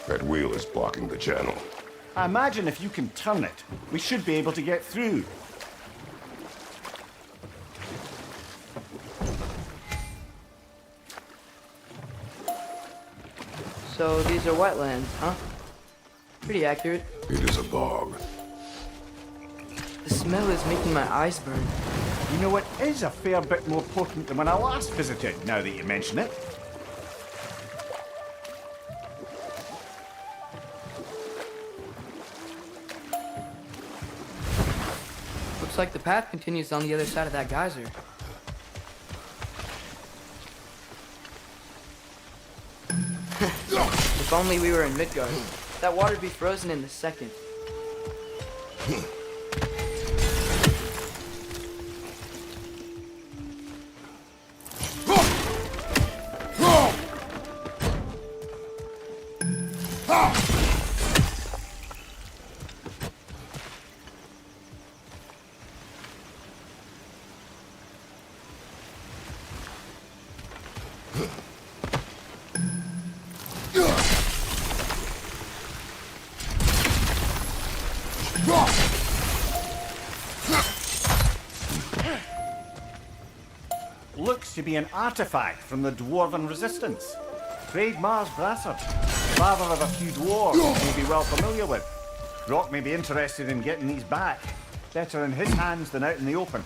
That wheel is blocking the channel. I imagine if you can turn it, we should be able to get through. So these are wetlands, huh? Pretty accurate. It is a bog. The smell is making my eyes burn. You know, it is a fair bit more potent than when I last visited, now that you mention it. Looks like the path continues on the other side of that geyser. If only we were in Midgard. That water'd be frozen in a second. Looks to be an artifact from the Dwarven Resistance. Trade Mars Brassard, father of a few dwarves you may be well familiar with. Brock may be interested in getting these back. Better in his hands than out in the open.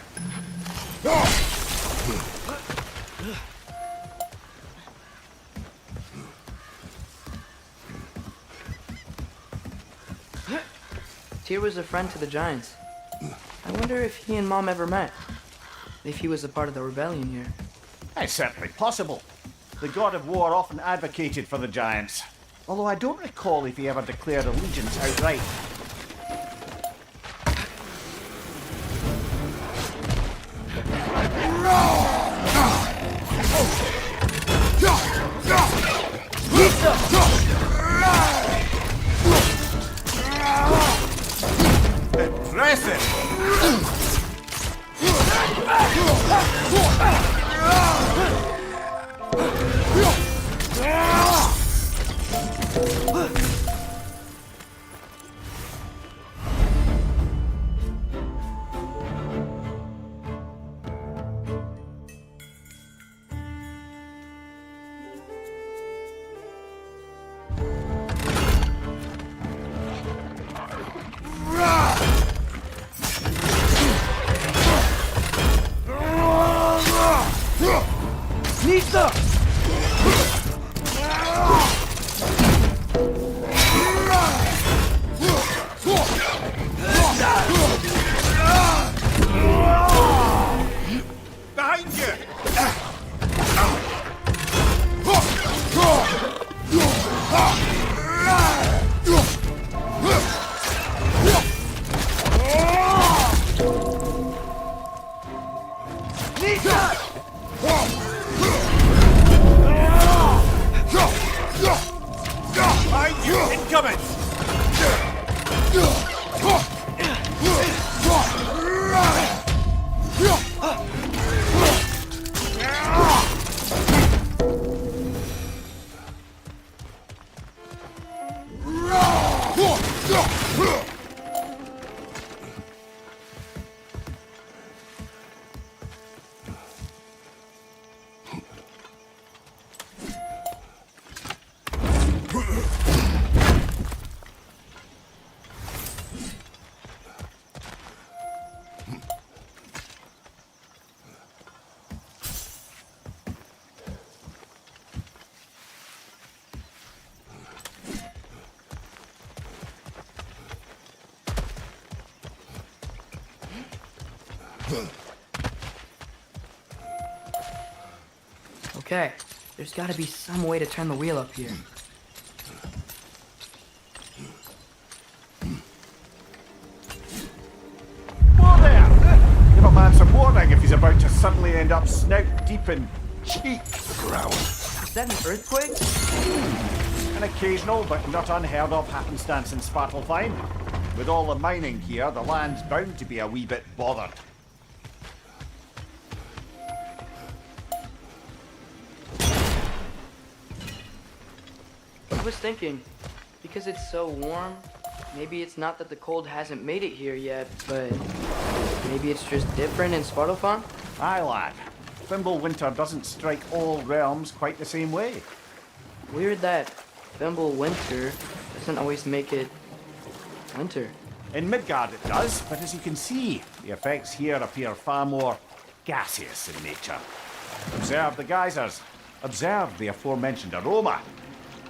Tyr was a friend to the Giants. I wonder if he and Mom ever met. If he was a part of the rebellion here. It's certainly possible. The god of war often advocated for the Giants. Although I don't recall if he ever declared allegiance outright. Impressive! Insta! Okay, there's gotta be some way to turn the wheel up here. Whoa there! Give a man some warning if he's about to suddenly end up snout deep in cheek. The ground. Is that an earthquake? An occasional but not unheard of happenstance in Svartalfheim. With all the mining here, the land's bound to be a wee bit bothered. I was thinking, because it's so warm, maybe it's not that the cold hasn't made it here yet, but maybe it's just different in Svartalfheim? Aye, lad. Thimble winter doesn't strike all realms quite the same way. Weird that Thimble winter doesn't always make it winter. In Midgard it does, but as you can see, the effects here appear far more gaseous in nature. Observe the geysers. Observe the aforementioned aroma.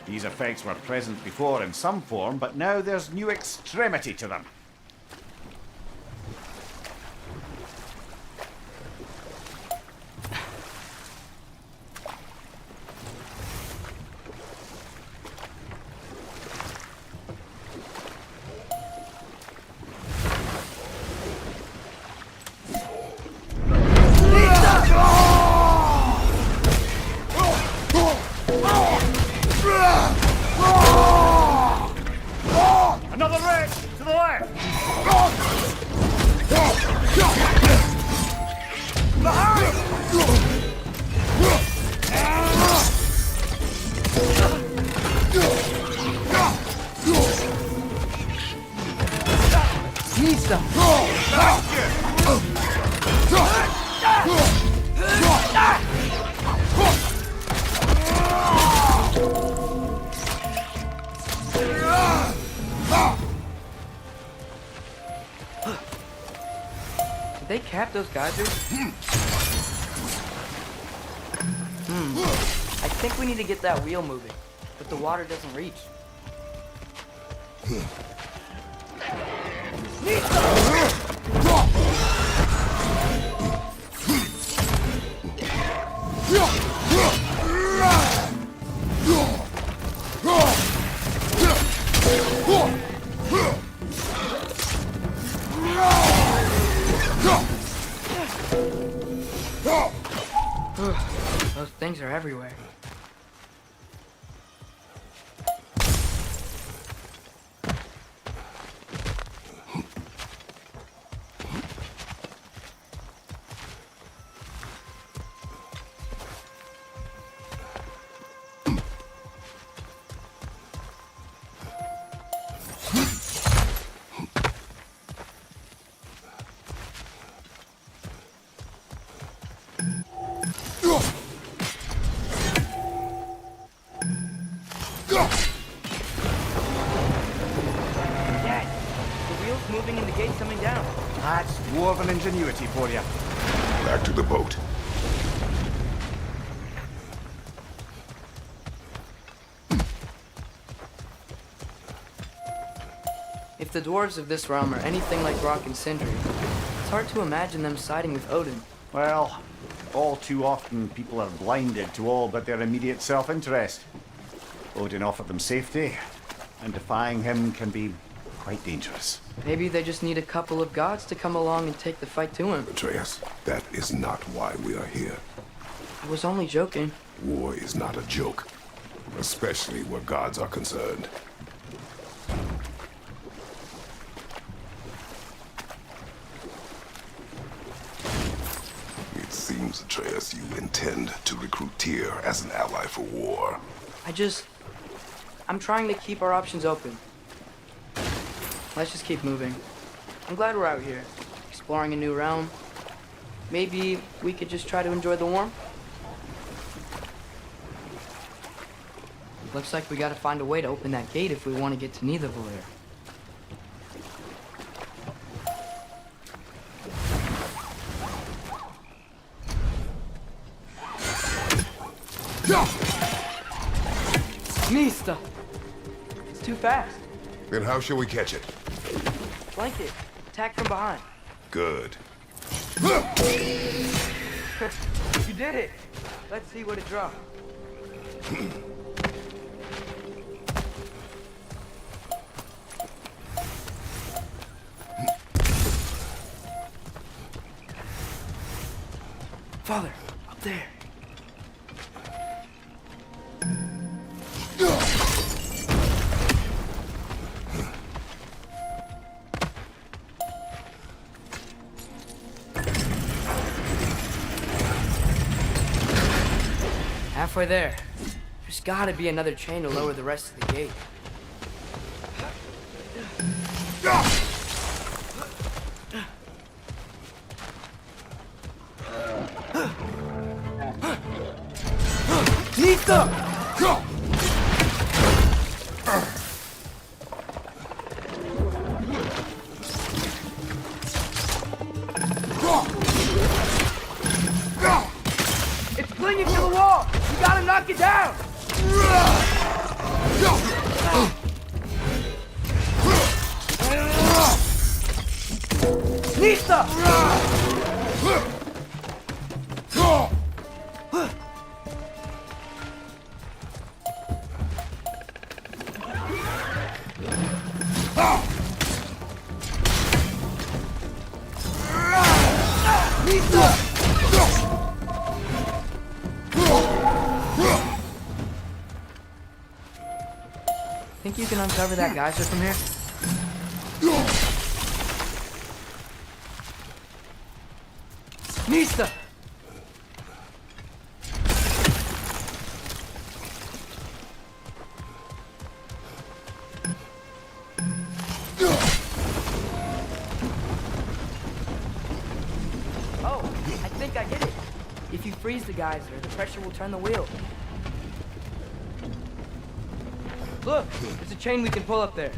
These effects were present before in some form, but now there's new extremity to them. Another wreck to the left! Insta! Did they cap those geysers? I think we need to get that wheel moving, but the water doesn't reach. Those things are everywhere. Dad, the wheel's moving and the gate's coming down. That's dwarven ingenuity for you. Back to the boat. If the dwarves of this realm are anything like Rock and Sindri, it's hard to imagine them siding with Odin. Well, all too often people are blinded to all but their immediate self-interest. Odin offered them safety, and defying him can be quite dangerous. Maybe they just need a couple of gods to come along and take the fight to him. Atreus, that is not why we are here. I was only joking. War is not a joke, especially where gods are concerned. It seems, Atreus, you intend to recruit Tyr as an ally for war. I'm trying to keep our options open. Let's just keep moving. I'm glad we're out here, exploring a new realm. Maybe we could just try to enjoy the warmth? Looks like we gotta find a way to open that gate if we want to get to Nidavellir. Mista! It's too fast. Then how shall we catch it? Flank it. Attack from behind. Good. You did it! Let's see what it dropped. Father, up there. Halfway there. There's gotta be another chain to lower the rest of the gate. Insta! It's clinging to the wall! You gotta knock it down! Insta! Think you can uncover that geyser from here? Nista! Oh, I think I get it. If you freeze the geyser, the pressure will turn the wheel. Look, there's a chain we can pull up there.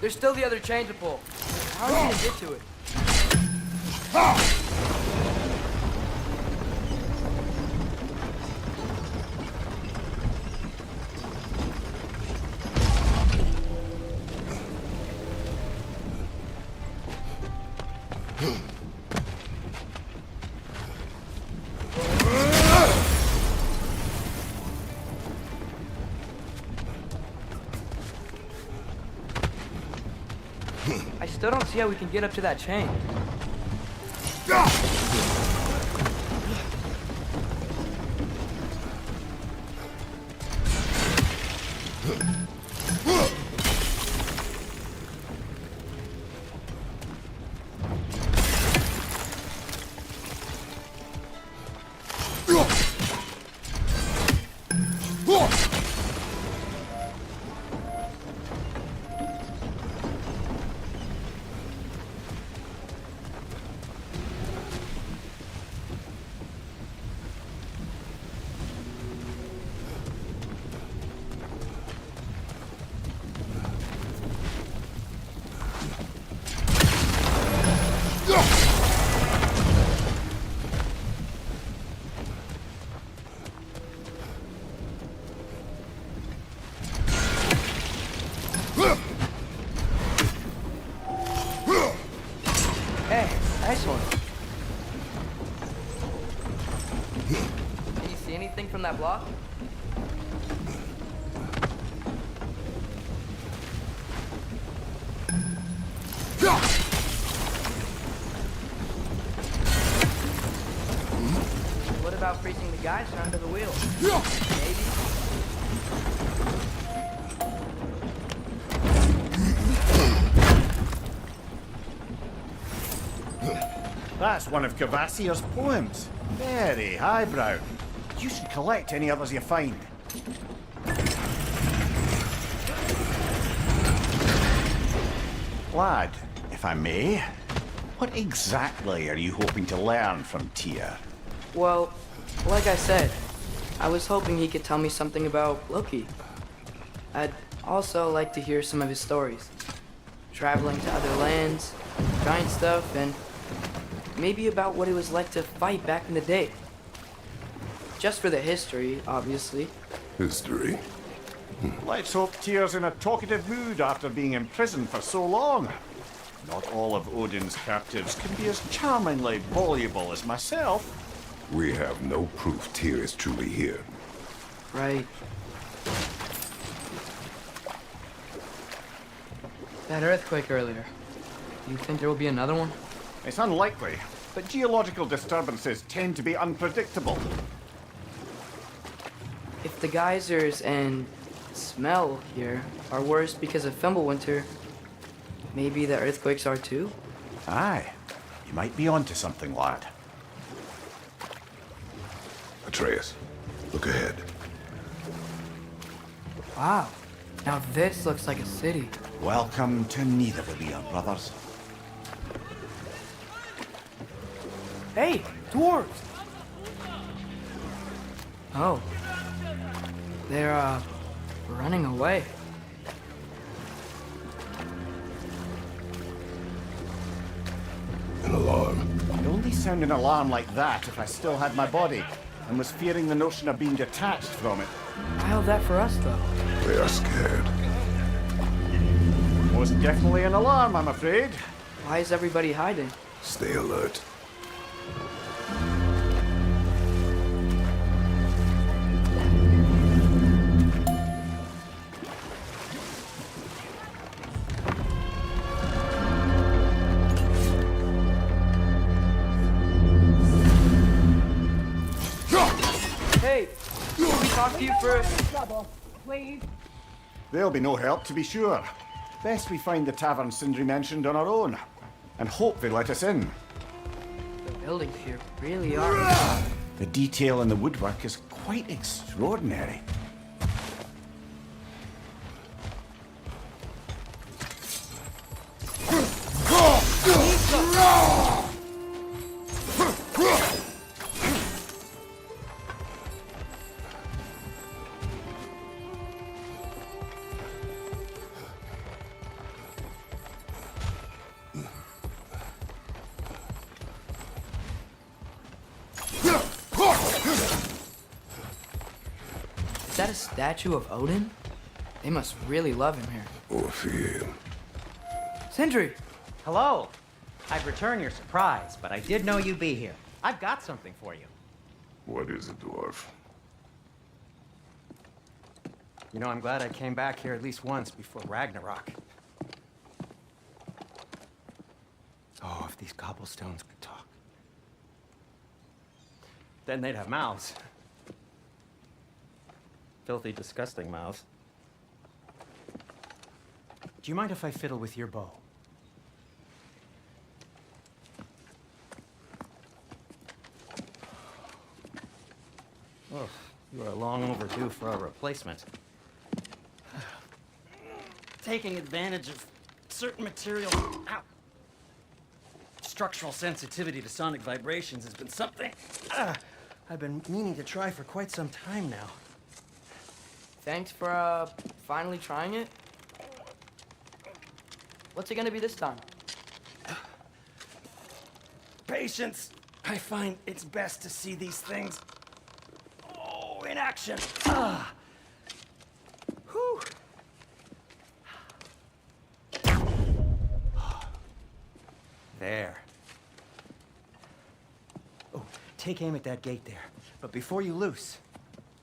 There's still the other chain to pull. How are we gonna get to it? I still don't see how we can get up to that chain. nice one. Can you see anything from that block? What about freezing the geyser under the wheel? Maybe. That's one of Cavassier's poems. Very highbrow. You should collect any others you find. Lad, if I may, what exactly are you hoping to learn from Tyr? Well, like I said, I was hoping he could tell me something about Loki. I'd also like to hear some of his stories. Traveling to other lands, giant stuff, and maybe about what it was like to fight back in the day. Just for the history, obviously. History? Let's hope Tyr's in a talkative mood after being imprisoned for so long. Not all of Odin's captives can be as charmingly voluble as myself. We have no proof Tyr is truly here. Right. That earthquake earlier. Do you think there will be another one? It's unlikely, but geological disturbances tend to be unpredictable. If the geysers and smell here are worse because of Fimbulwinter, maybe the earthquakes are too? Aye, you might be onto something, lad. Atreus, look ahead. Wow. Now this looks like a city. Welcome to Nidavellir, brothers. Hey, dwarves! Oh. They're, running away. An alarm. I'd only sound an alarm like that if I still had my body, and was fearing the notion of being detached from it. I held that for us, though. They are scared. Most definitely an alarm, I'm afraid. Why is everybody hiding? Stay alert. Hey, can we talk to you first? Trouble, please. There'll be no help, to be sure. Best we find the tavern Sindri mentioned on our own, and hope they let us in. The buildings here really are. The detail in the woodwork is quite extraordinary. Is that a statue of Odin? They must really love him here. Or fear him. Sindri! Hello. I'd return your surprise, but I did know you'd be here. I've got something for you. What is it, dwarf? You know, I'm glad I came back here at least once before Ragnarok. Oh, if these cobblestones could talk. Then they'd have mouths. Filthy, disgusting mouths. Do you mind if I fiddle with your bow? Oh, you are long overdue for a replacement. Taking advantage of certain material. Ow. Structural sensitivity to sonic vibrations has been something I've been meaning to try for quite some time now. Thanks for, finally trying it. What's it gonna be this time? Patience. I find it's best to see these things, in action. Whew. There. Oh, take aim at that gate there. But before you loose,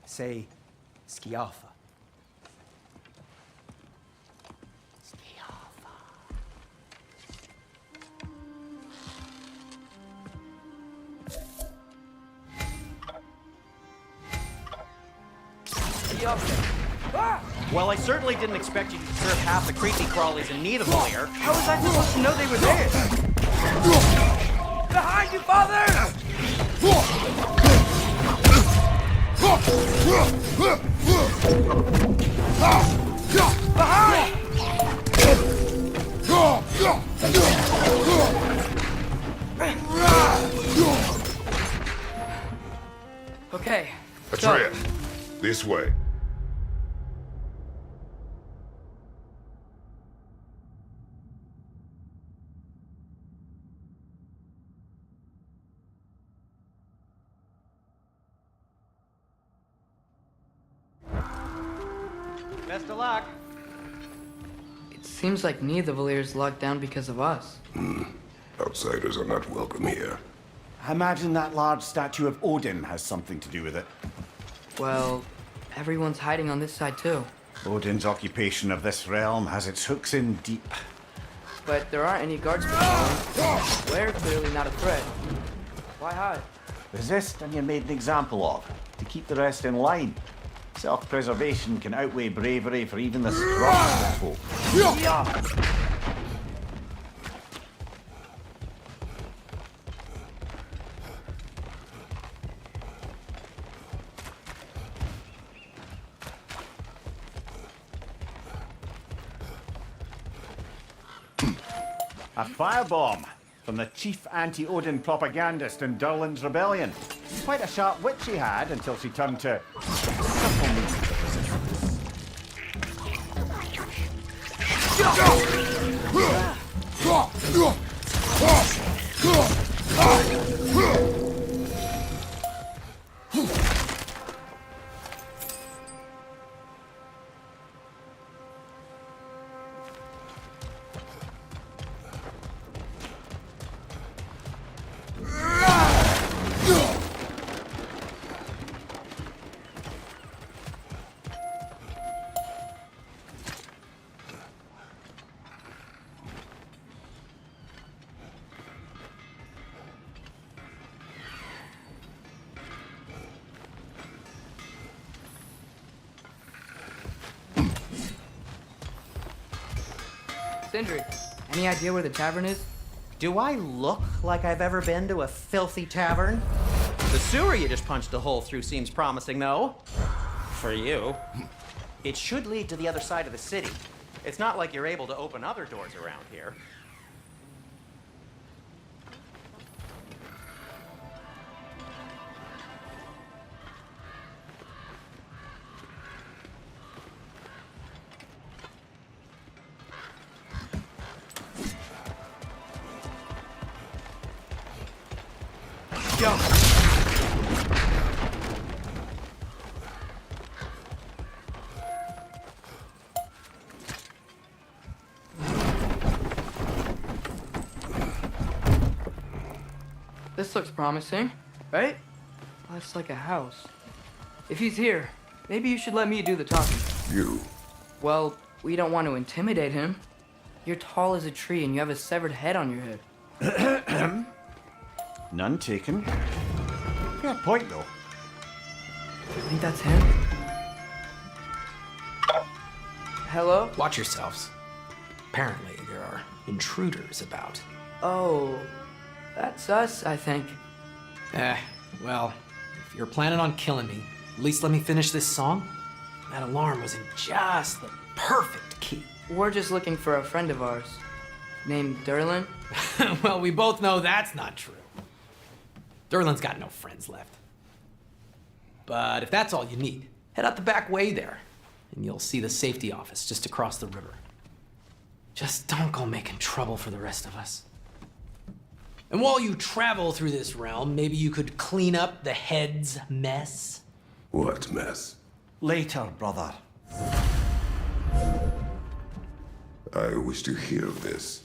say, Schialfa. Well, I certainly didn't expect you to serve half the creepy crawlies in need of a lair. How was I supposed to know they were there? Behind you, father! Behind! Okay. Atreus, this way. Best of luck. It seems like neither of the Valyr's locked down because of us. Outsiders are not welcome here. I imagine that large statue of Odin has something to do with it. Well, everyone's hiding on this side too. Odin's occupation of this realm has its hooks in deep. But there aren't any guards patrolling. We're clearly not a threat. Why hide? Resist and you're made an example of, to keep the rest in line. Self-preservation can outweigh bravery for even the strongest of folk. A firebomb from the chief anti-Odin propagandist in Durlin's rebellion. Quite a sharp wit she had until she turned to supple means of resistance. Sindri, any idea where the tavern is? Do I look like I've ever been to a filthy tavern? The sewer you just punched a hole through seems promising, though. For you. It should lead to the other side of the city. It's not like you're able to open other doors around here. Go. This looks promising, right? That's like a house. If he's here, maybe you should let me do the talking. You. Well, we don't want to intimidate him. You're tall as a tree and you have a severed head on your head. None taken. Fair point, though. I think that's him. Hello? Watch yourselves. Apparently, there are intruders about. Oh, that's us, I think. Well, if you're planning on killing me, at least let me finish this song. That alarm was in just the perfect key. We're just looking for a friend of ours named Durlin. Well, we both know that's not true. Durlin's got no friends left. But if that's all you need, head out the back way there, and you'll see the safety office just across the river. Just don't go making trouble for the rest of us. And while you travel through this realm, maybe you could clean up the head's mess? What mess? Later, brother. I wish to hear of this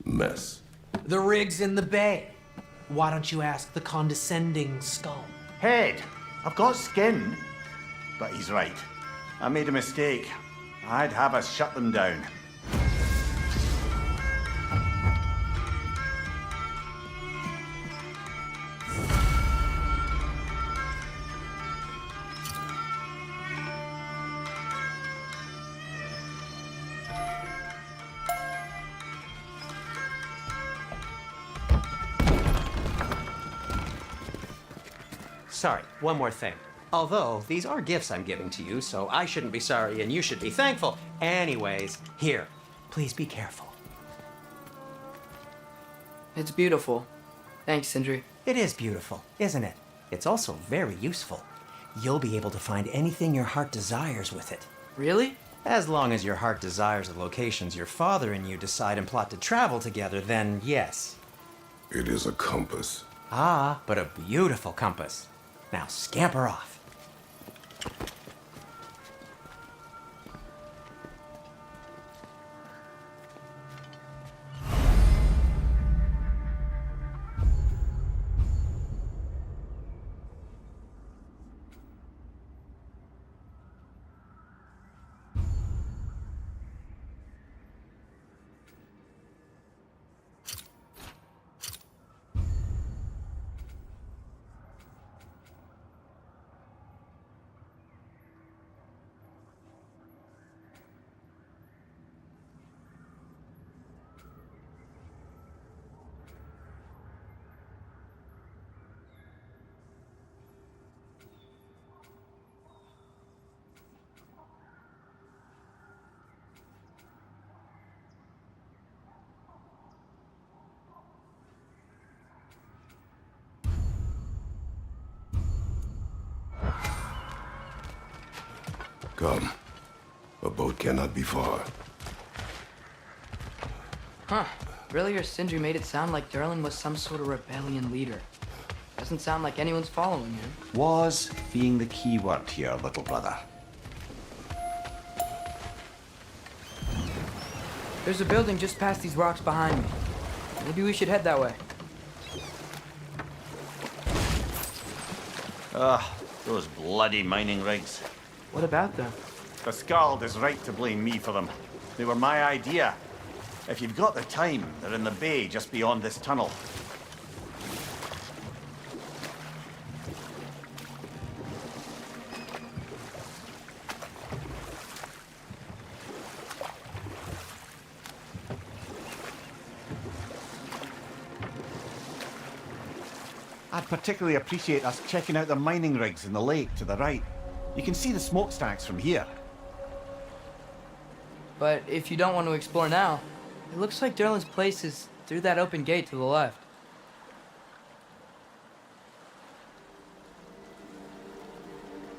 mess. The rig's in the bay. Why don't you ask the condescending skull? Head, I've got skin. But he's right. I made a mistake. I'd have us shut them down. Sorry, one more thing. Although, these are gifts I'm giving to you, so I shouldn't be sorry and you should be thankful. Anyways, here, please be careful. It's beautiful. Thanks, Sindri. It is beautiful, isn't it? It's also very useful. You'll be able to find anything your heart desires with it. Really? As long as your heart desires the locations your father and you decide and plot to travel together, then yes. It is a compass. Ah, but a beautiful compass. Now scamper off. Come. A boat cannot be far. Huh. Earlier, Sindri made it sound like Durlin was some sort of rebellion leader. Doesn't sound like anyone's following him. Was being the key word here, little brother. There's a building just past these rocks behind me. Maybe we should head that way. Those bloody mining rigs. What about them? The Skald is right to blame me for them. They were my idea. If you've got the time, they're in the bay just beyond this tunnel. I'd particularly appreciate us checking out the mining rigs in the lake to the right. You can see the smokestacks from here. But if you don't want to explore now, it looks like Durlin's place is through that open gate to the left.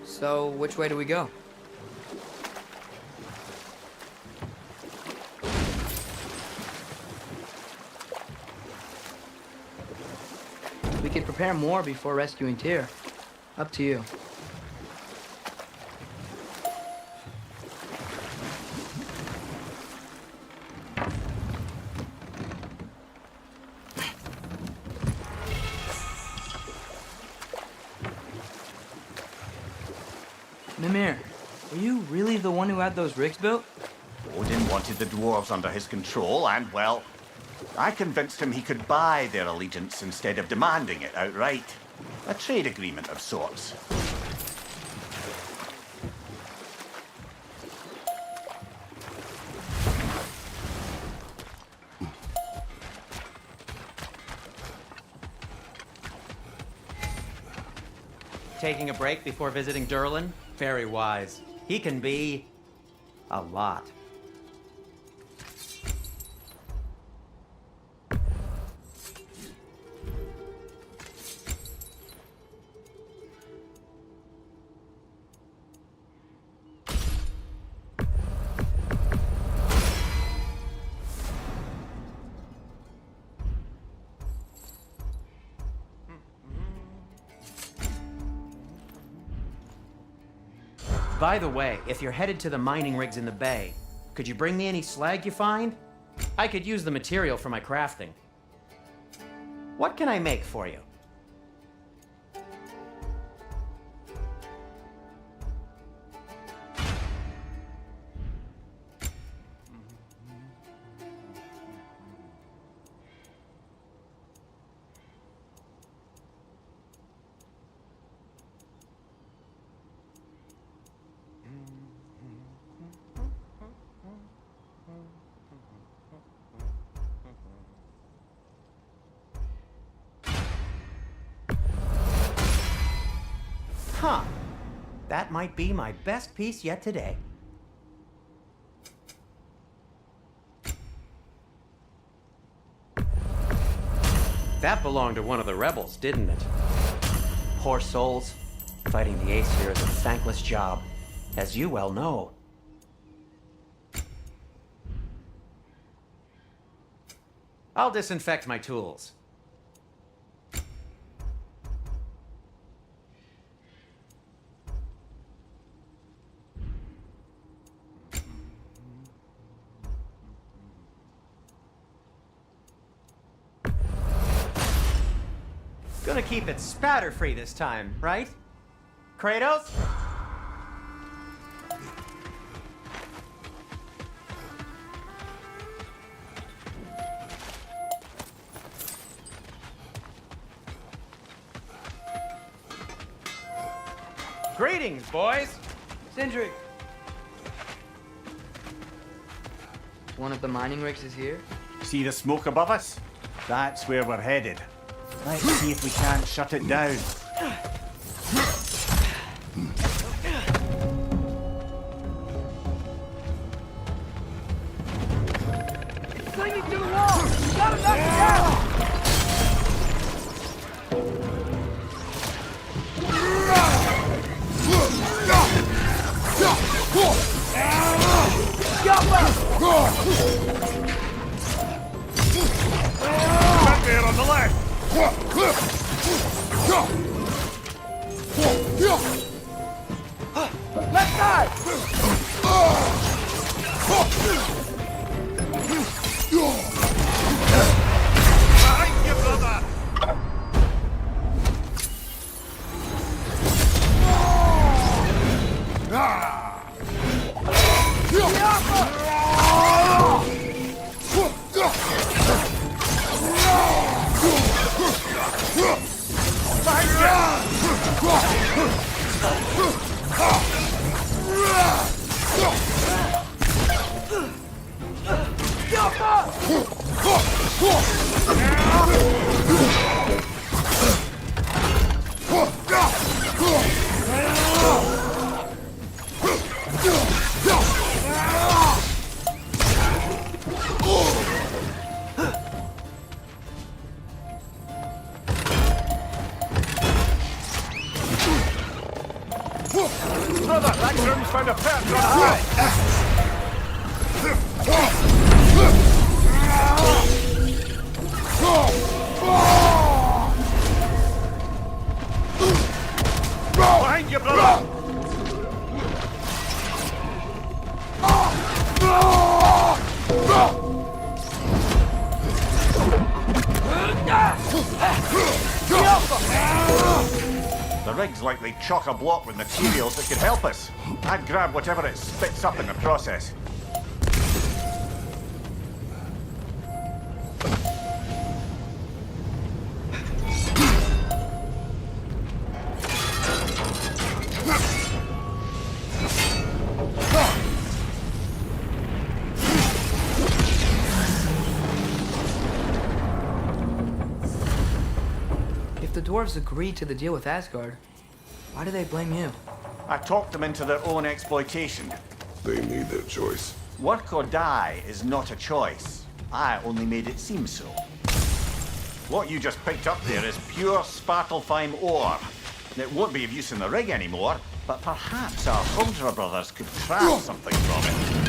So, which way do we go? We could prepare more before rescuing Tyr. Up to you. Mimir, were you really the one who had those rigs built? Odin wanted the dwarves under his control, and, well, I convinced him he could buy their allegiance instead of demanding it outright. A trade agreement of sorts. Taking a break before visiting Durlin? Very wise. He can be a lot. By the way, if you're headed to the mining rigs in the bay, could you bring me any slag you find? I could use the material for my crafting. What can I make for you? Huh. That might be my best piece yet today. That belonged to one of the rebels, didn't it? Poor souls. Fighting the Aesir is a thankless job, as you well know. I'll disinfect my tools. Gonna keep it spatter-free this time, right? Kratos? Greetings, boys! Sindri! One of the mining rigs is here? See the smoke above us? That's where we're headed. Let's see if we can't shut it down. Clinging to the wall! Gotta knock it down! Back there on the left! Left side! Behind you, brother! Brother, that groom's found a pet right. Behind you, brother! The rig's likely chock-a-block with materials that could help us. I'd grab whatever it spits up in the process. If the dwarves agreed to the deal with Asgard, why do they blame you? I talked them into their own exploitation. They made their choice. Work or die is not a choice. I only made it seem so. What you just picked up there is pure Spartalfheim ore. It won't be of use in the rig anymore, but perhaps our Huldra brothers could craft something from it.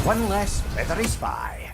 One less feathery spy.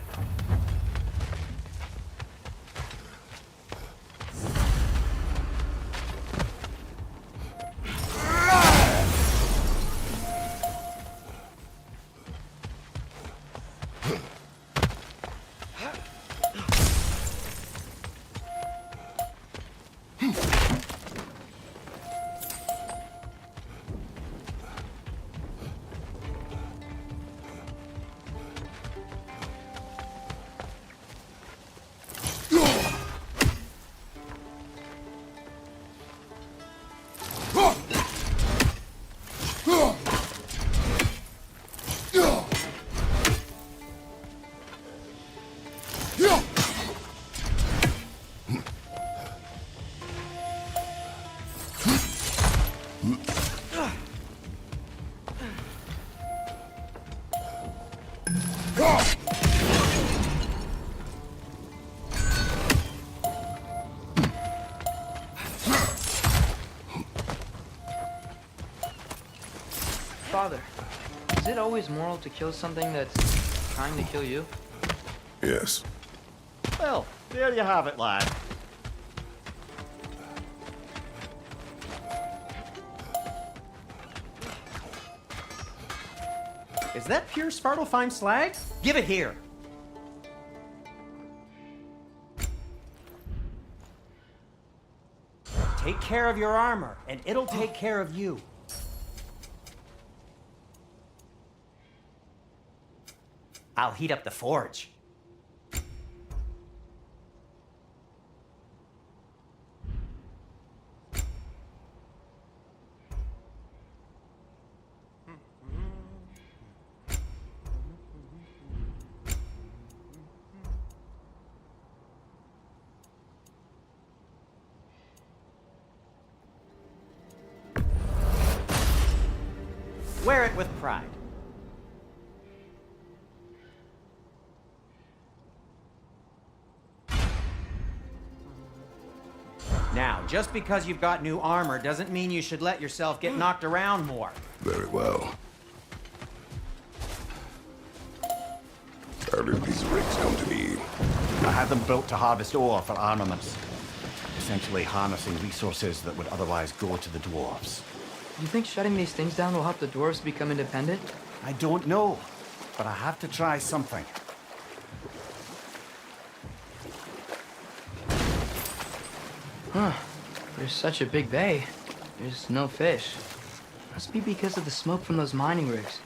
Father, is it always moral to kill something that's trying to kill you? Yes. Well, there you have it, lad. Is that pure Svartalfheim slag? Give it here. Take care of your armor, and it'll take care of you. I'll heat up the forge. Wear it with pride. Now, just because you've got new armor doesn't mean you should let yourself get knocked around more. Very well. How did these rigs come to be? I had them built to harvest ore for armaments. Essentially harnessing resources that would otherwise go to the dwarves. You think shutting these things down will help the dwarves become independent? I don't know, but I have to try something. Huh. There's such a big bay. There's no fish. Must be because of the smoke from those mining rigs.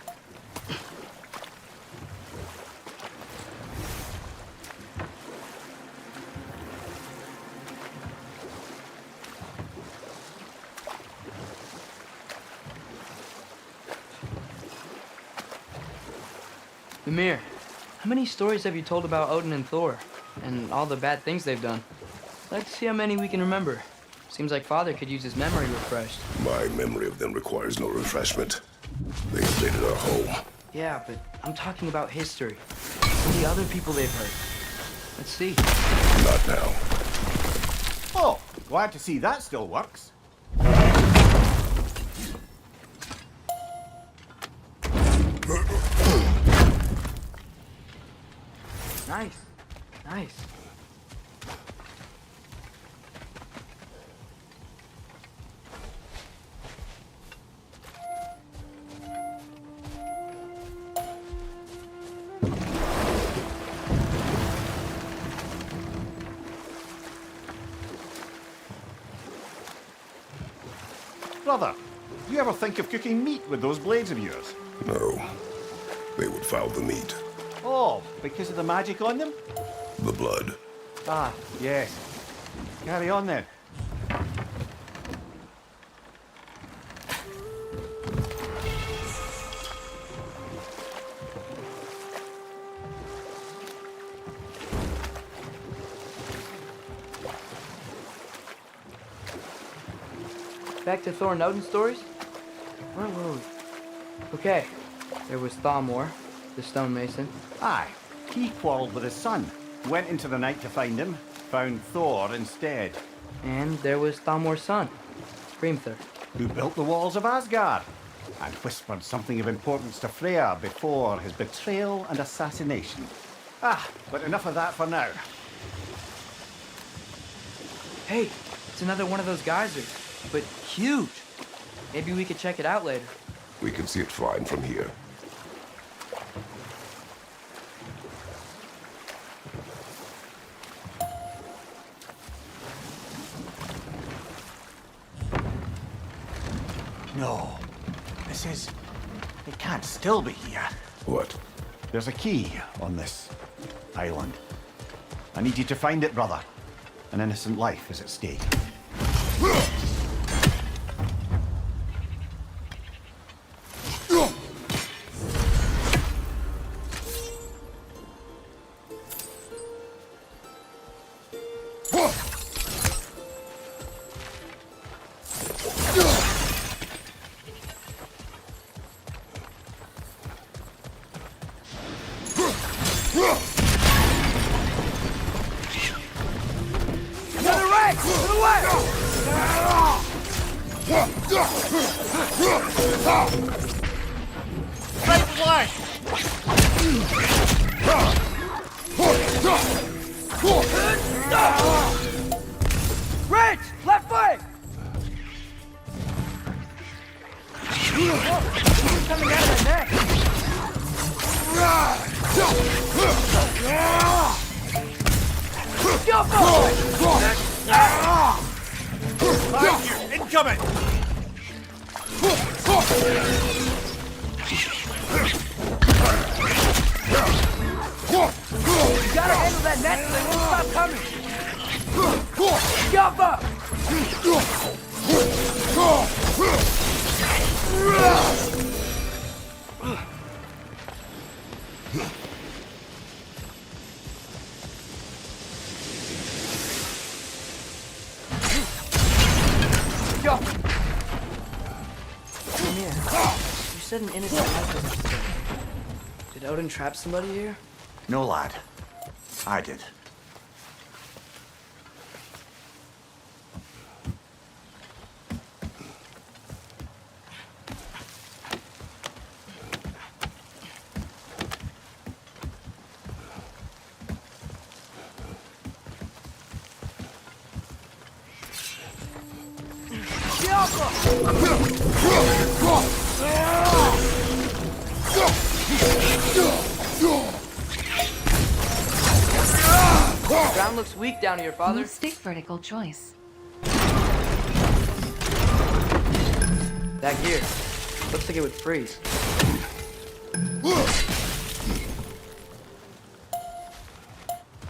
Ymir, how many stories have you told about Odin and Thor? And all the bad things they've done? Let's see how many we can remember. Seems like Father could use his memory refreshed. My memory of them requires no refreshment. They invaded our home. Yeah, but I'm talking about history. And the other people they've hurt. Let's see. Not now. Oh, glad to see that still works. Nice. Nice. Brother, do you ever think of cooking meat with those blades of yours? No. They would foul the meat. Oh, because of the magic on them? The blood. Ah, yes. Carry on then. Back to Thor and Odin stories? Where were we? Okay, there was Thalmor, the stonemason. Aye, he quarrelled with his son. Went into the night to find him, found Thor instead. And there was Thalmor's son, Hrimthur. Who built the walls of Asgard and whispered something of importance to Freya before his betrayal and assassination. Ah, but enough of that for now. Hey, it's another one of those geysers, but huge. Maybe we could check it out later. We can see it fine from here. No, it can't still be here. What? There's a key on this island. I need you to find it, brother. An innocent life is at stake. Right flank! Rich! Left flank! Coming out of the neck! Behind you! Incoming! You gotta handle that net so they won't stop coming! Jump up! Jump! Mimir, you said an innocent life was at stake. Did Odin trap somebody here? No, lad. I did. The ground looks weak down here, Father. Move stick vertical choice. That gear. Looks like it would freeze.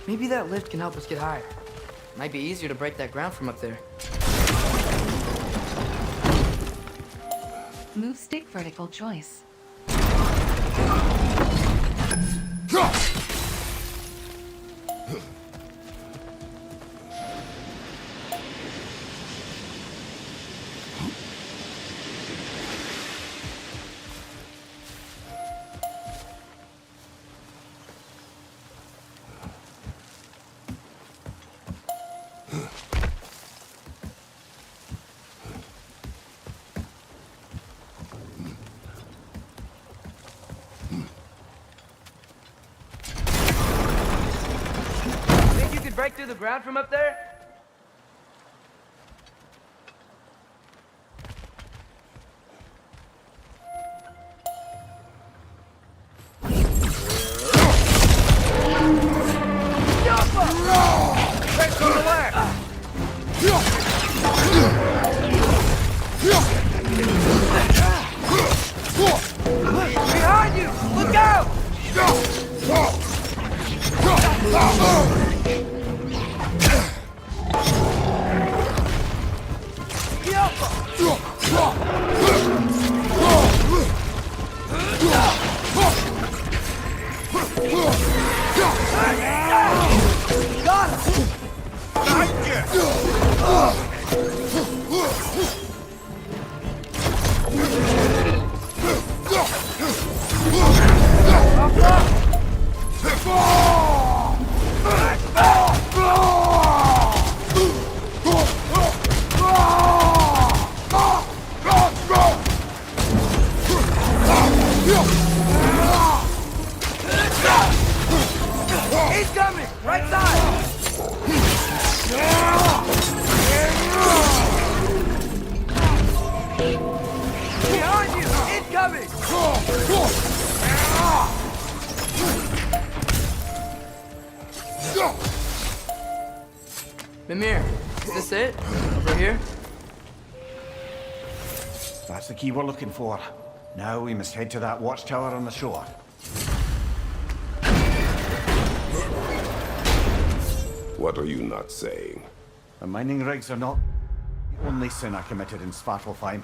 Maybe that lift can help us get higher. Might be easier to break that ground from up there. Move stick vertical choice. Think you could break through the ground from up there? Right on the left! Behind you! Look out! He's coming! Right side! Behind you! Incoming! Mimir, is this it? Over here? That's the key we're looking for. Now we must head to that watchtower on the shore. What are you not saying? The mining rigs are not the only sin I committed in Svartalfheim.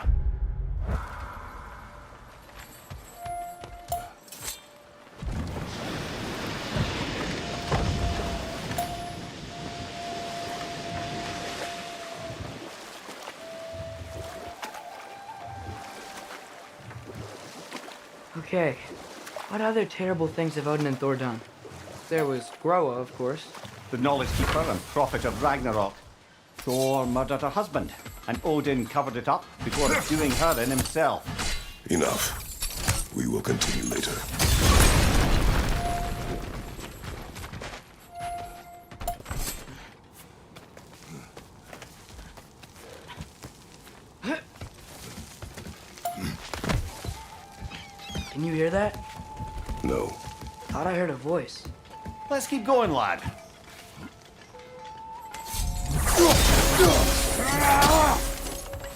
Okay. What other terrible things have Odin and Thor done? There was Groa, of course. The knowledge keeper and prophet of Ragnarok. Thor murdered her husband. and Odin covered it up before doing her in himself. Enough. We will continue later. Can you hear that? No. Thought I heard a voice. Let's keep going, lad.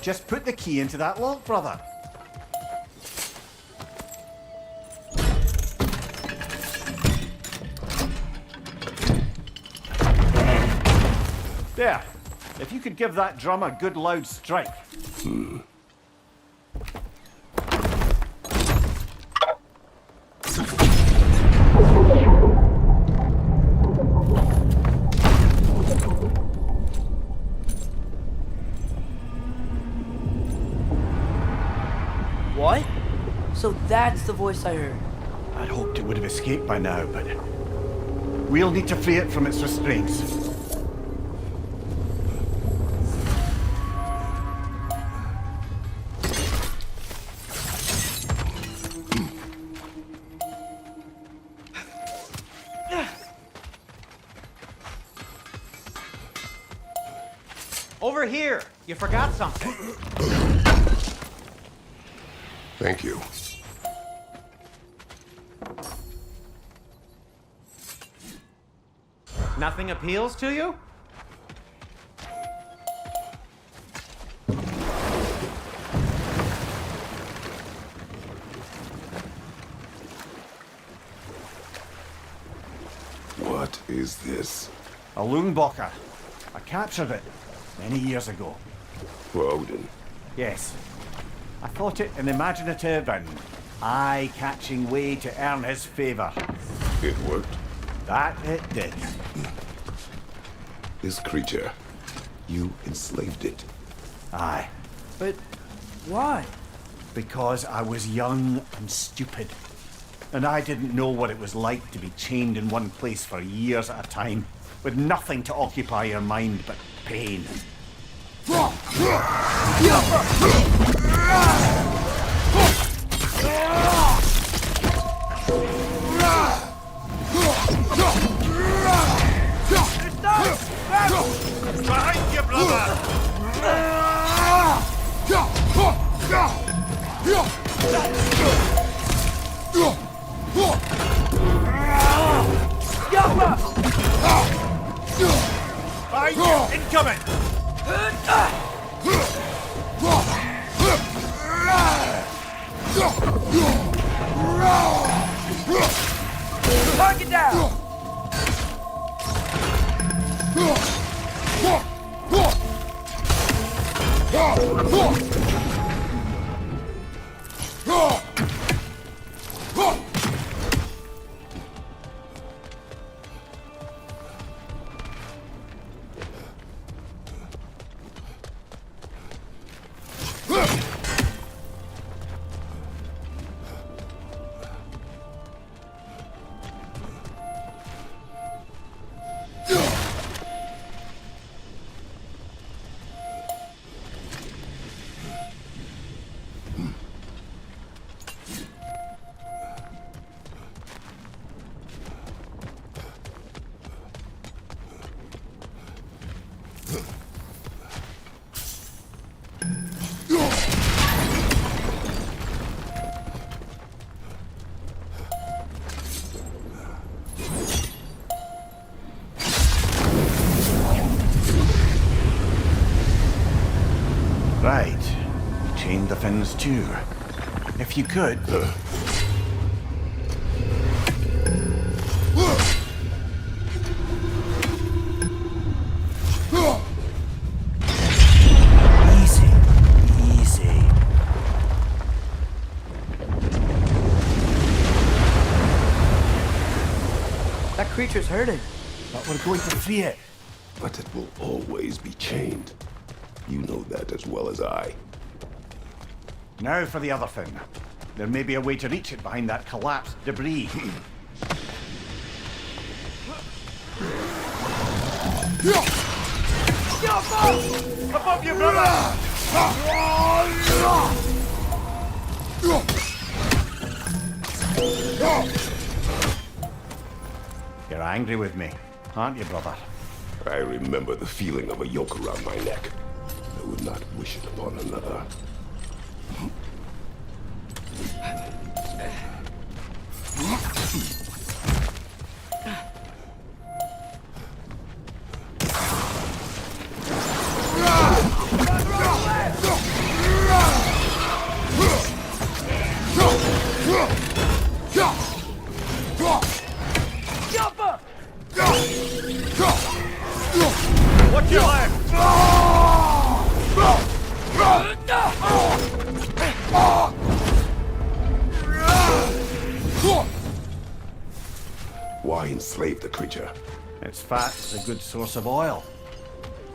Just put the key into that lock, brother. There. If you could give that drum a good loud strike. What? So that's the voice I heard. I'd hoped it would have escaped by now, but we'll need to free it from its restraints. Over here! You forgot something. Thank you. Nothing appeals to you? What is this? A Lungbocker. I captured it many years ago. For Odin. Yes. I thought it an imaginative and eye-catching way to earn his favour. It worked. That it did. This creature, you enslaved it. Aye. But why? Because I was young and stupid. And I didn't know what it was like to be chained in one place for years at a time, with nothing to occupy your mind but pain. Behind you, brother! Behind you! Incoming! Target down! Right. Chain the fins too. If you could. Easy. Easy. That creature's hurting. But we're going to free it. But it will always be chained. You know that as well as I. Now for the other thing. There may be a way to reach it behind that collapsed debris. Above you, brother! You're angry with me, aren't you, brother? I remember the feeling of a yoke around my neck. I would not wish it upon another. Watch your left! Why enslave the creature? Its fat is a good source of oil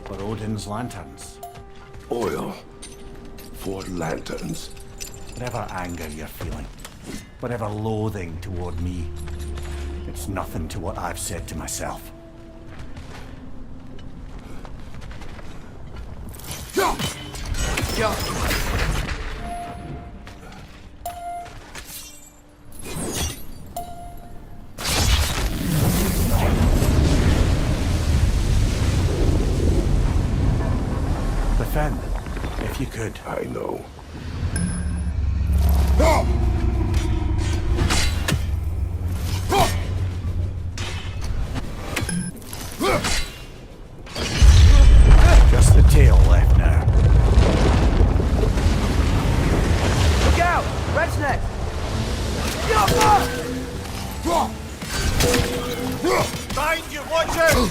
for Odin's lanterns. Oil for lanterns. Whatever anger you're feeling, whatever loathing toward me, it's nothing to what I've said to myself. Defend, if you could. I know. Just the tail left now. Look out! Red's next! Behind you, watch out!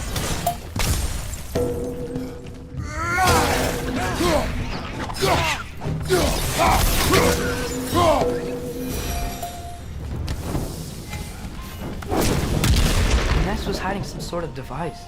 Ness was hiding some sort of device.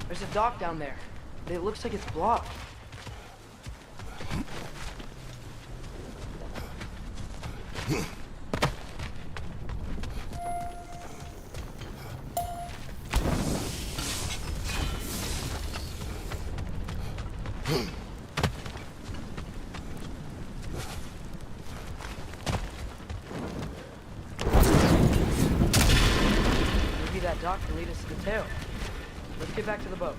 There's a dock down there, but it looks like it's blocked. Maybe that dock can lead us to the tail. Let's get back to the boat.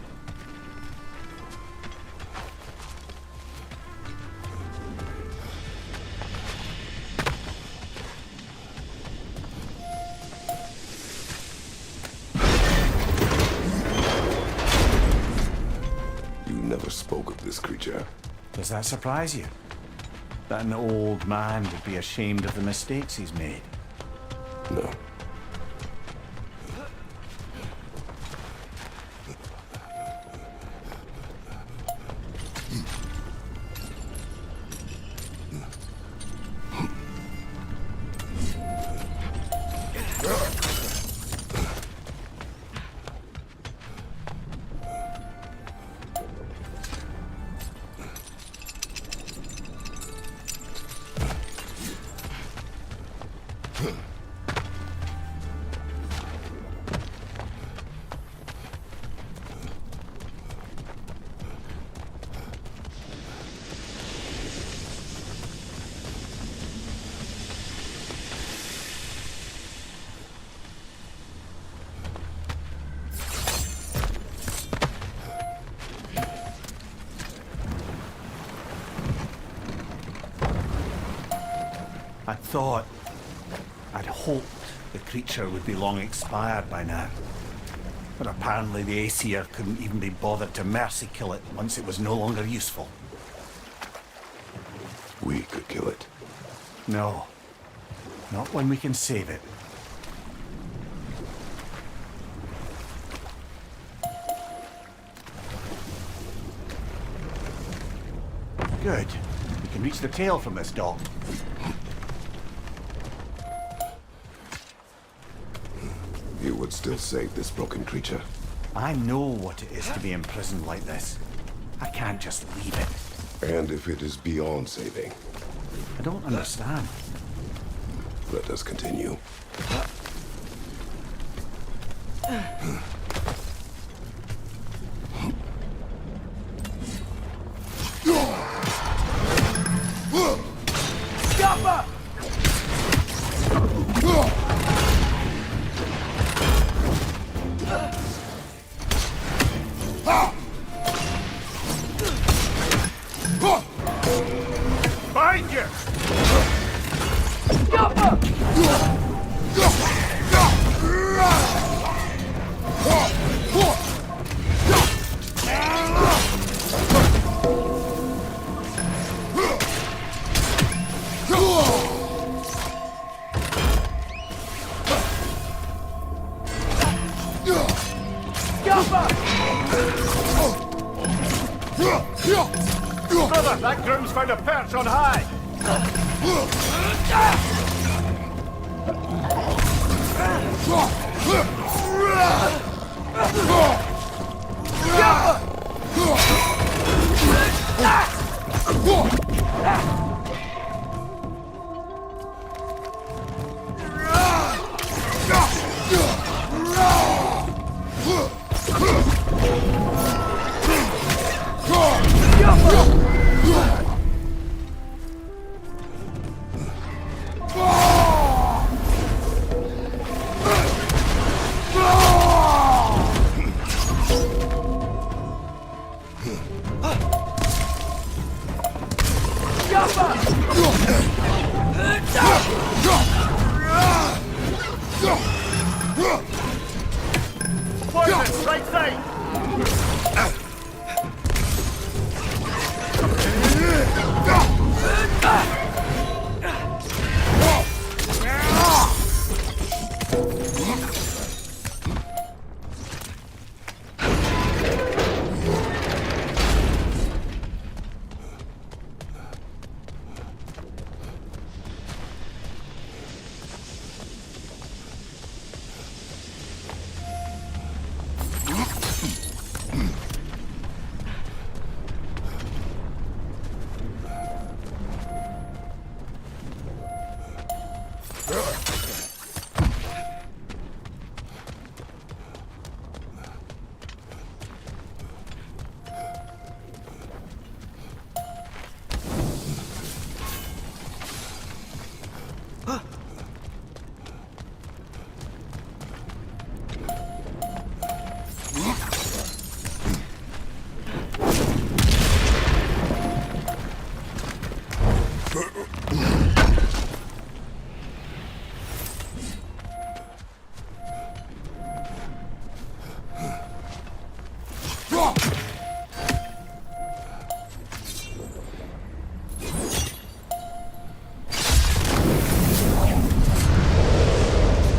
You never spoke of this creature. Does that surprise you? That an old man would be ashamed of the mistakes he's made? No. I'd hoped the creature would be long expired by now. But apparently the Aesir couldn't even be bothered to mercy kill it once it was no longer useful. We could kill it. No. Not when we can save it. Good. We can reach the tail from this dock. would still save this broken creature. I know what it is to be imprisoned like this. I can't just leave it. And if it is beyond saving, I don't understand. let us continue. Behind you! Brother, that groom's found a perch on high! Poison, right side!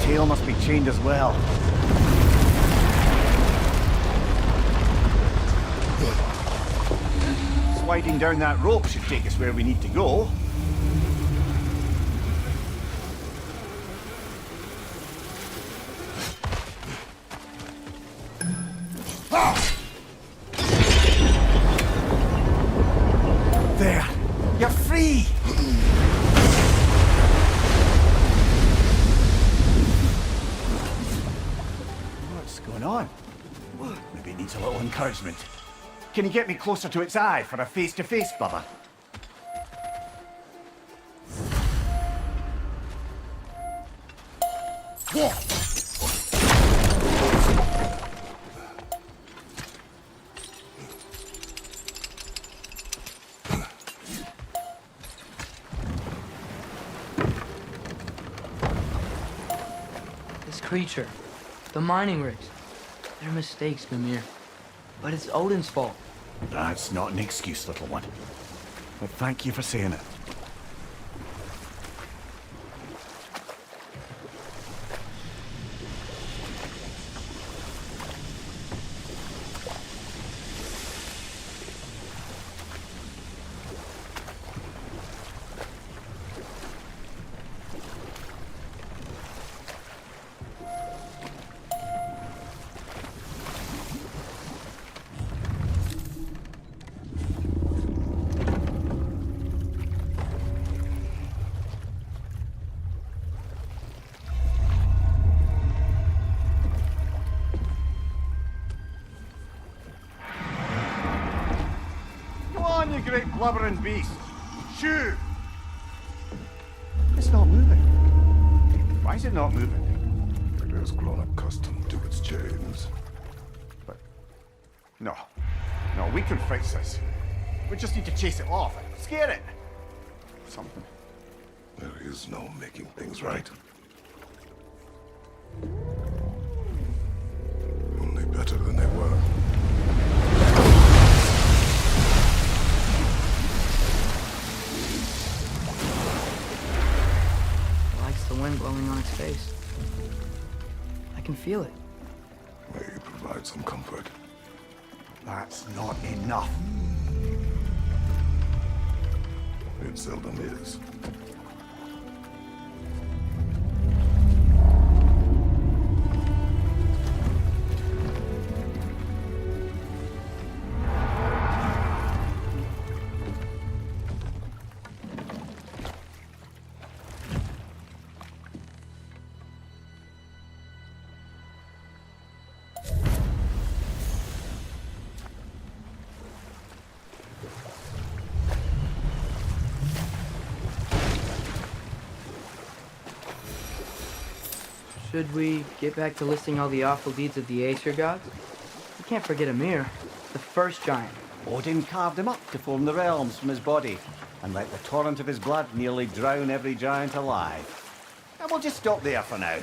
Tail must be chained as well. Sliding down that rope should take us where we need to go. There! You're free! What's going on? Maybe it needs a little encouragement. Can you get me closer to its eye for a face-to-face, Bubba? This creature, the mining rigs, they're mistakes, Mimir. But it's Odin's fault. That's not an excuse, little one. But thank you for saying it. great blubbering beast. Shoo! It's not moving. Why is it not moving? It has grown accustomed to its chains. But no, we can fix this. We just need to chase it off, scare it. Something. There is no making things right. Only better than they were. Likes the wind blowing on its face. I can feel it. May provide some comfort. That's not enough. It seldom is. Should we get back to listing all the awful deeds of the Aesir gods? We can't forget Ymir, the first giant. Odin carved him up to form the realms from his body, and let the torrent of his blood nearly drown every giant alive. And we'll just stop there for now.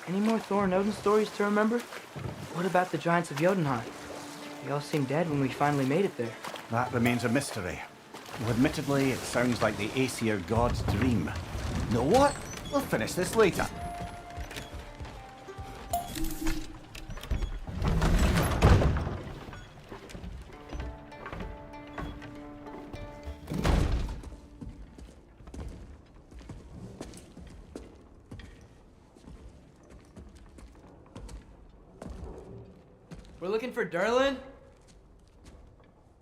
Any more Thor and Odin stories to remember? What about the giants of Jotunheim? They all seemed dead when we finally made it there. That remains a mystery. Though admittedly, it sounds like the Aesir god's dream. Know what? We'll finish this later. We're looking for Durlin?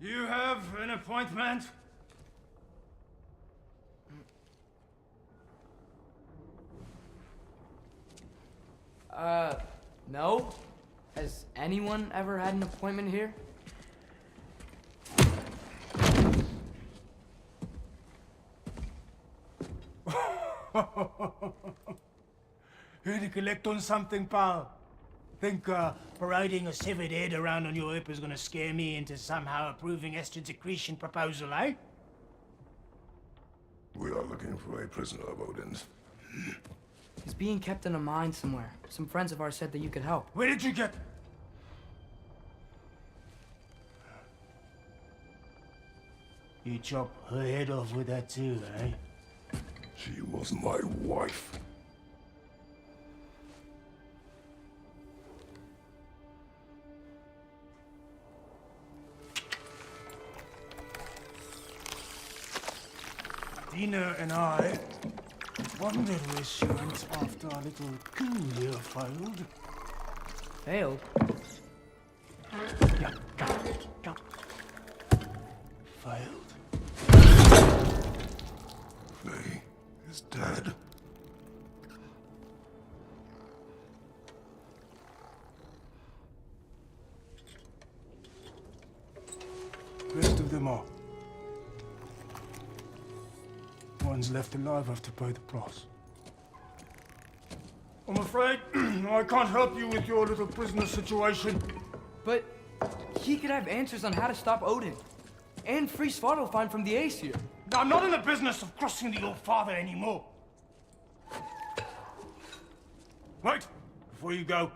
You have an appointment? No. Has anyone ever had an appointment here? Here to collect on something, pal? Think parading a severed head around on your hip is gonna scare me into somehow approving Esther's accretion proposal, eh? We are looking for a prisoner of Odin's. He's being kept in a mine somewhere. Some friends of ours said that you could help. Where did you get... You chop her head off with that too, eh? She was my wife. Dina and I wondered where she went after our little coup here failed. Failed? Yeah, come. Failed? Faye is dead. Rest of them are. Ones left alive have to pay the price. I'm afraid I can't help you with your little prisoner situation. But he could have answers on how to stop Odin. And free Svartalfheim from the Aesir. I'm not in the business of crossing the old father anymore. Wait, before you go.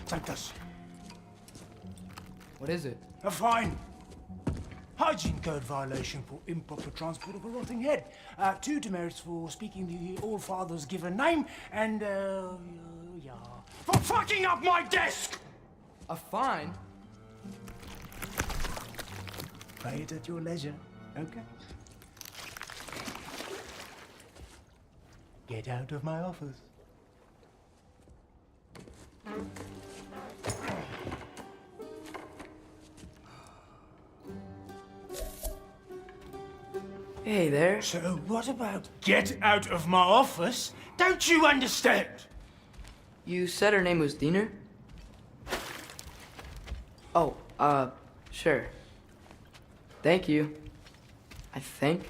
Take this. What is it? A fine. Hygiene code violation for improper transport of a rotting head. 2 demerits for speaking the All Father's given name, and, yeah. For fucking up my desk! A fine? Fight at your leisure, okay? Get out of my office. Hey there. So what about get out of my office? Don't you understand? You said her name was Diener? Oh, sure. Thank you. I think.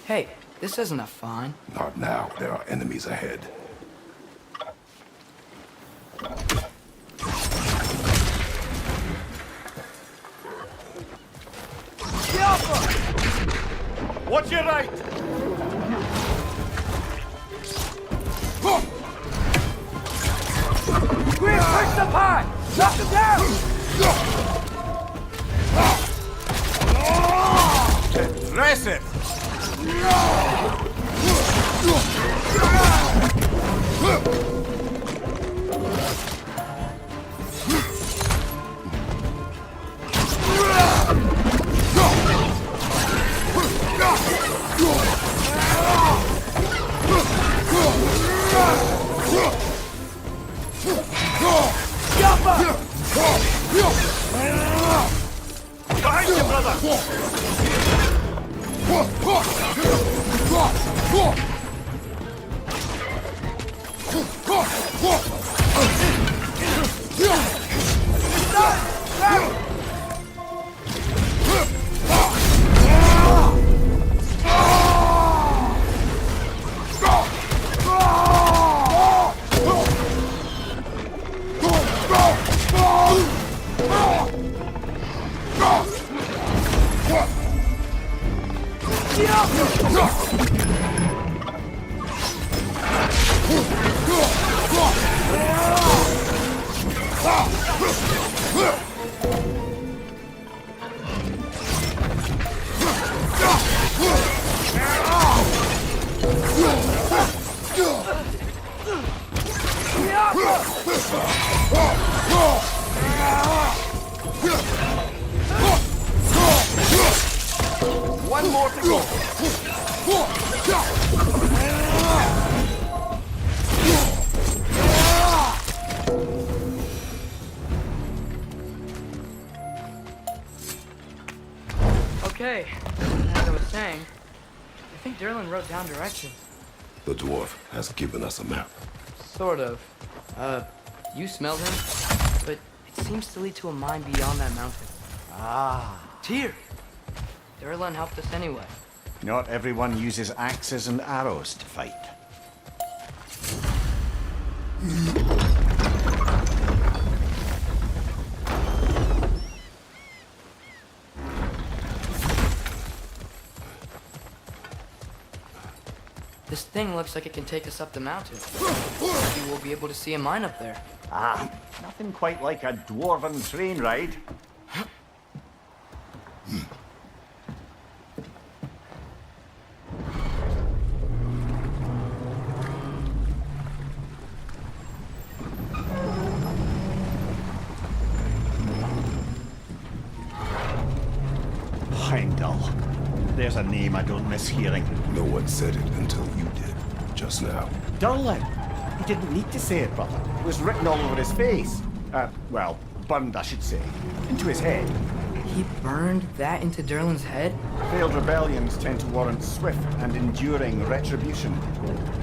Hey, this isn't a fine. Not now. There are enemies ahead. Watch your right! Quick, push the pie! Knock him down! Impressive! Behind you, brother! One more to go. Okay, as I was saying, I think Derlin wrote down directions. The dwarf has given us a map. Sort of. You smelled him, but it seems to lead to a mine beyond that mountain. Ah, Tyr! Derlin helped us anyway. not everyone uses axes and arrows to fight. This thing looks like it can take us up the mountain. Maybe we'll be able to see a mine up there. Ah, nothing quite like a dwarven train ride. Heimdall. There's a name I don't miss hearing. No one said it until you did, just now. Durlin. He didn't need to say it, brother. It was written all over his face. Well, burned, I should say. Into his head. He burned that into Derlin's head? Failed rebellions tend to warrant swift and enduring retribution.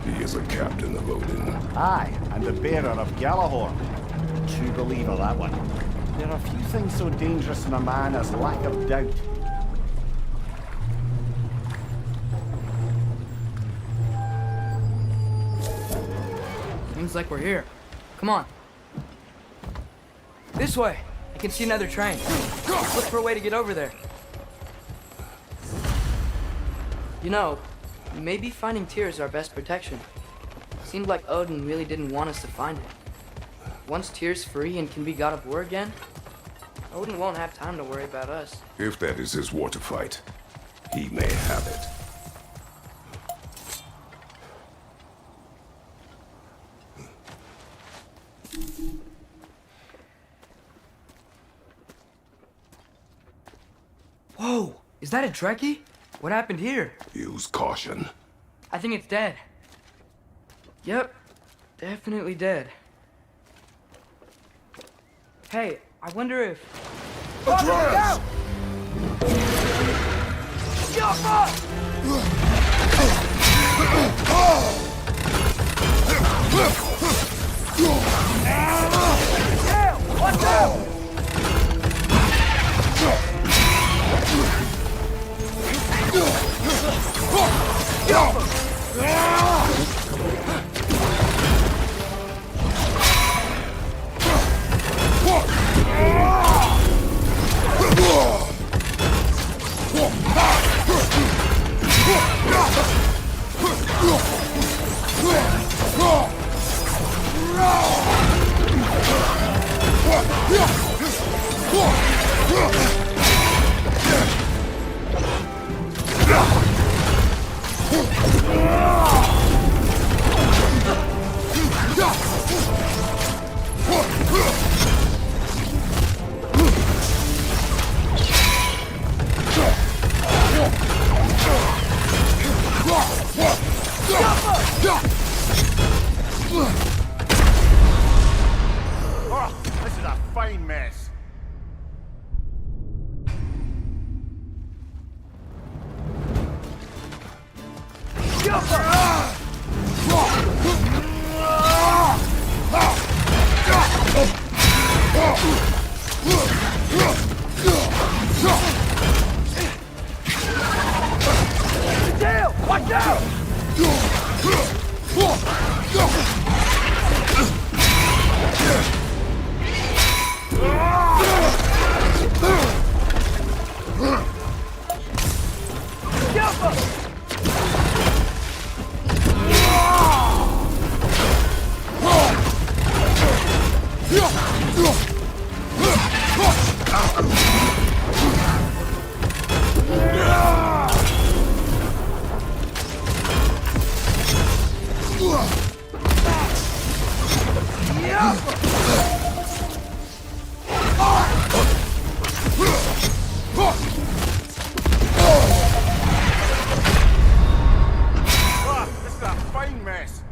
He is a captain of Odin. Aye, and the bearer of Galahorn. True believer, that one. There are few things so dangerous in a man as lack of doubt. Seems like we're here. Come on. This way! I can see another train. Let's look for a way to get over there. You know, maybe finding Tyr is our best protection. Seemed like Odin really didn't want us to find it. Once Tyr's free and can be god of war again, Odin won't have time to worry about us. If that is his war to fight, he may have it. Whoa, is that a Trekkie? What happened here? Use caution. I think it's dead. Yep, definitely dead. Hey, I wonder if... Atreus! Watch out! Oh, this is a fine mess. Watch out! This is a fine mess.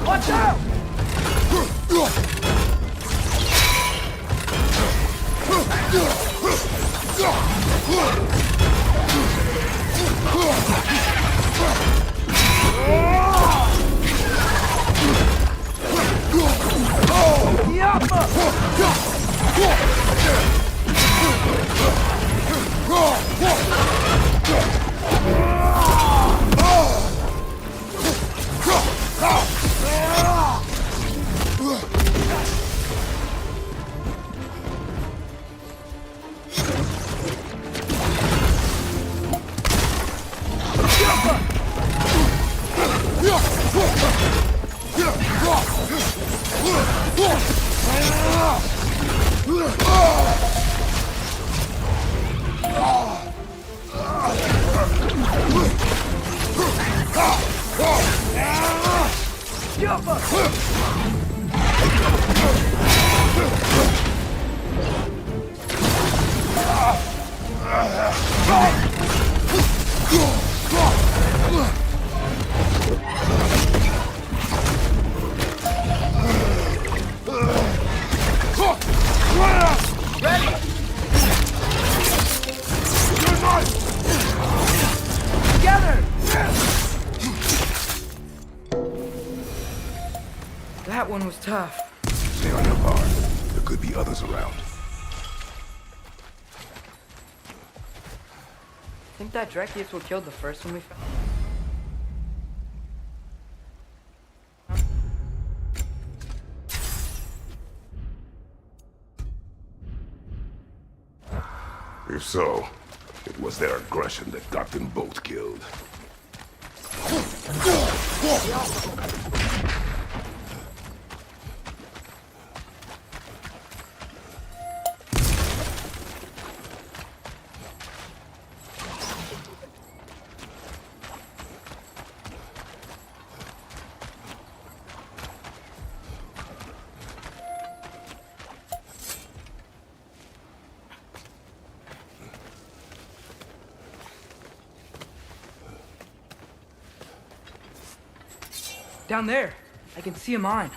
Watch out! That one was tough. Stay on your guard. There could be others around. Think that Trekkie is what killed the first one we found? If so, it was their aggression that got them both killed. Down there. I can see a mine.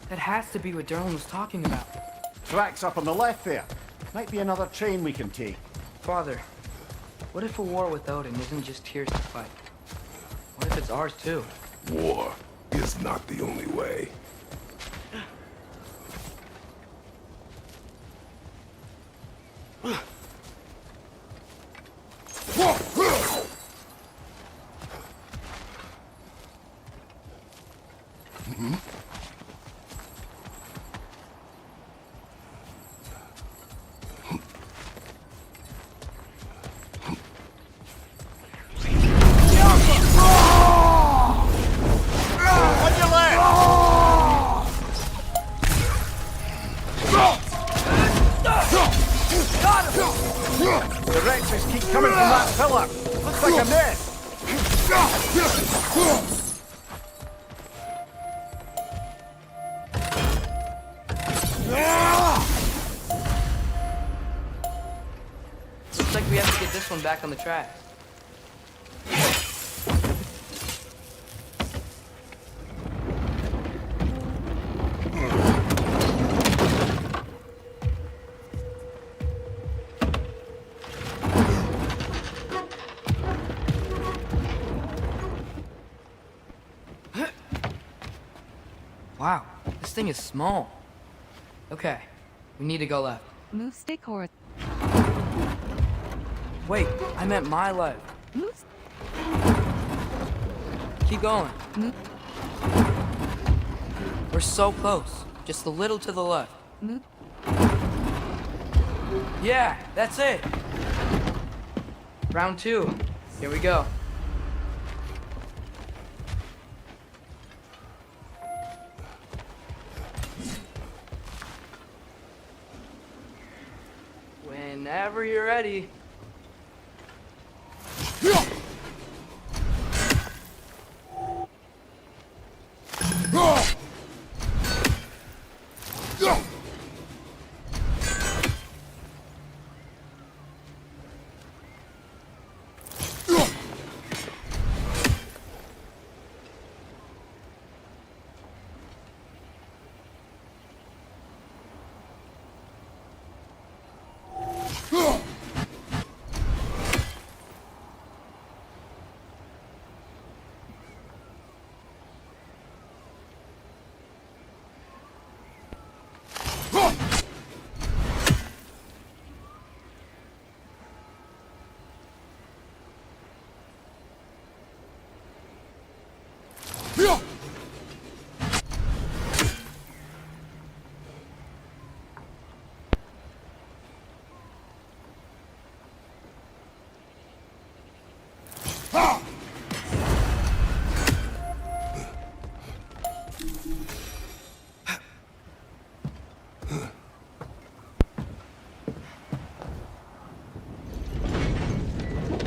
That has to be what Derlin was talking about. Tracks up on the left there. Might be another train we can take. Father, what if a war with Odin isn't just Tyr's to fight? What if it's ours too? War is not the only way. On your left! The wretches keep coming from that pillar. Looks like a nest. Looks like we have to get this one back on the track. Wow, this thing is small. Okay, we need to go left. Move stick or Wait, I meant my left. move. Keep going. Move. We're so close. Just a little to the left. Move. Yeah, that's it. Round 2. Here we go. Whenever you're ready.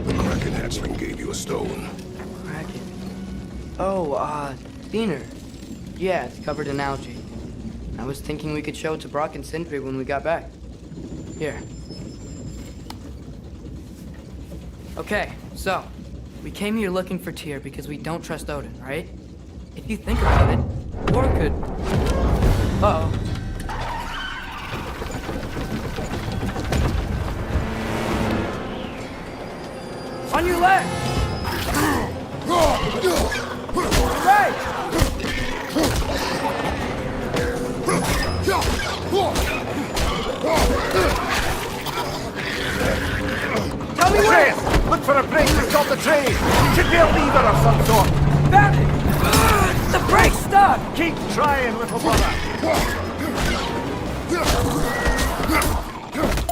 The Kraken hatchling gave you a stone. Kraken. Oh, Diener. Yeah, it's covered in algae. I was thinking we could show it to Brock and Sindri when we got back. Here. Okay, so, we came here looking for Tyr because we don't trust Odin, right? If you think about it, war could... Uh-oh. On your left! Right! Tell me where! Train! Look for a break to stop the train! Should be a lever of some sort! Found it! The brake's stuck! Keep trying, little brother!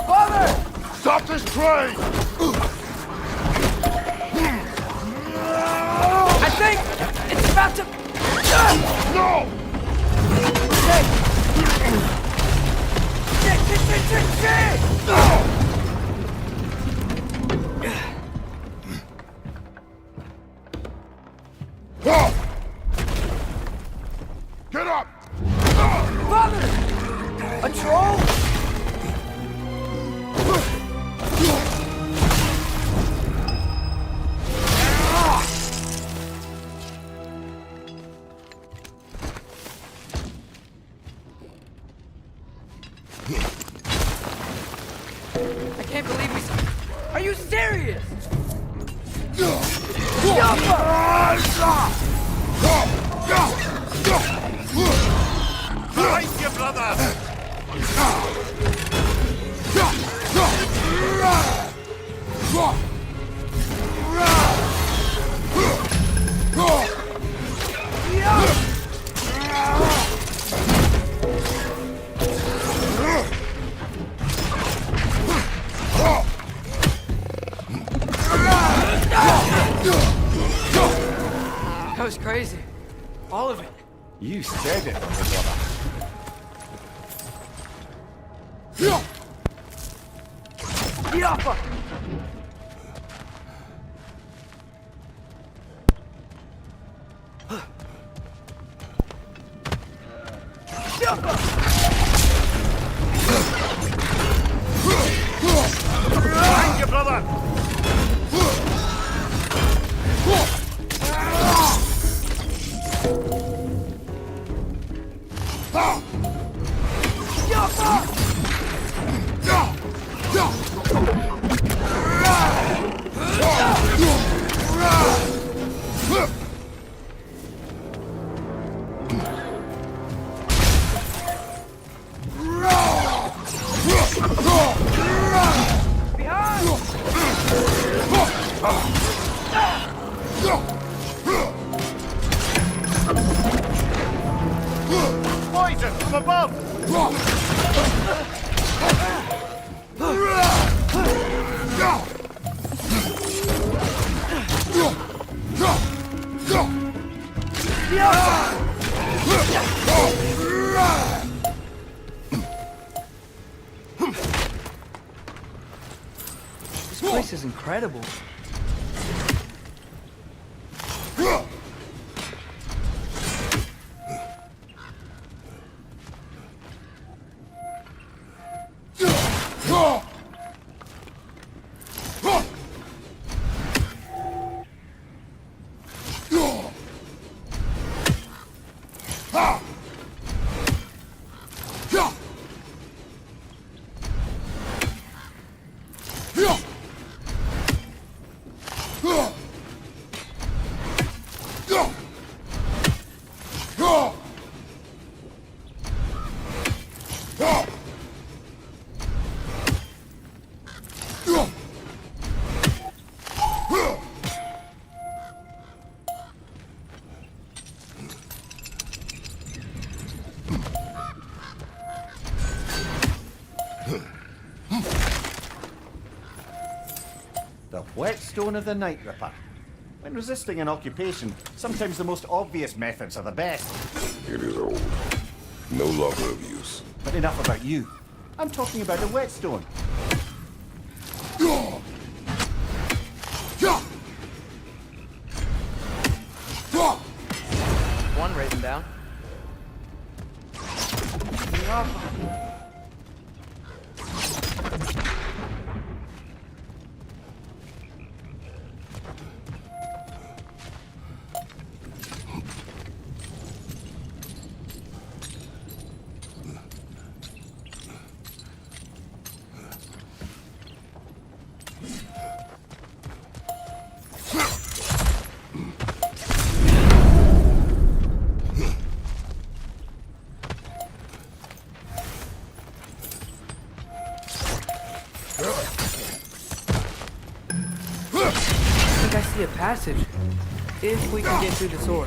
Father! Stop this train! I think it's about to... No! Shit! Get up! Father! A troll? you serious? Behind you, brother! That was crazy. All of it. You said it, brother. Yappa! Behind you, brother! Poison from above! This place is incredible. The whetstone of the Night Ripper. When resisting an occupation, sometimes the most obvious methods are the best. It is old. No longer of use. But enough about you. I'm talking about the whetstone. One raising down. I think I see a passage. If we can get through the door.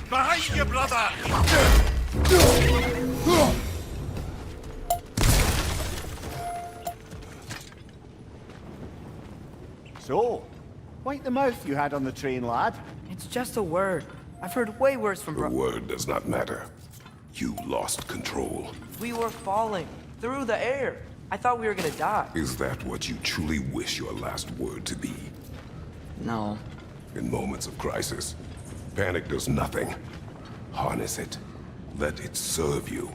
Behind you, brother! So, wipe the mouth you had on the train, lad. It's just a word. I've heard way worse from The word does not matter. You lost control. We were falling through the air. I thought we were gonna die. Is that what you truly wish your last word to be? No. In moments of crisis, panic does nothing. Harness it. Let it serve you.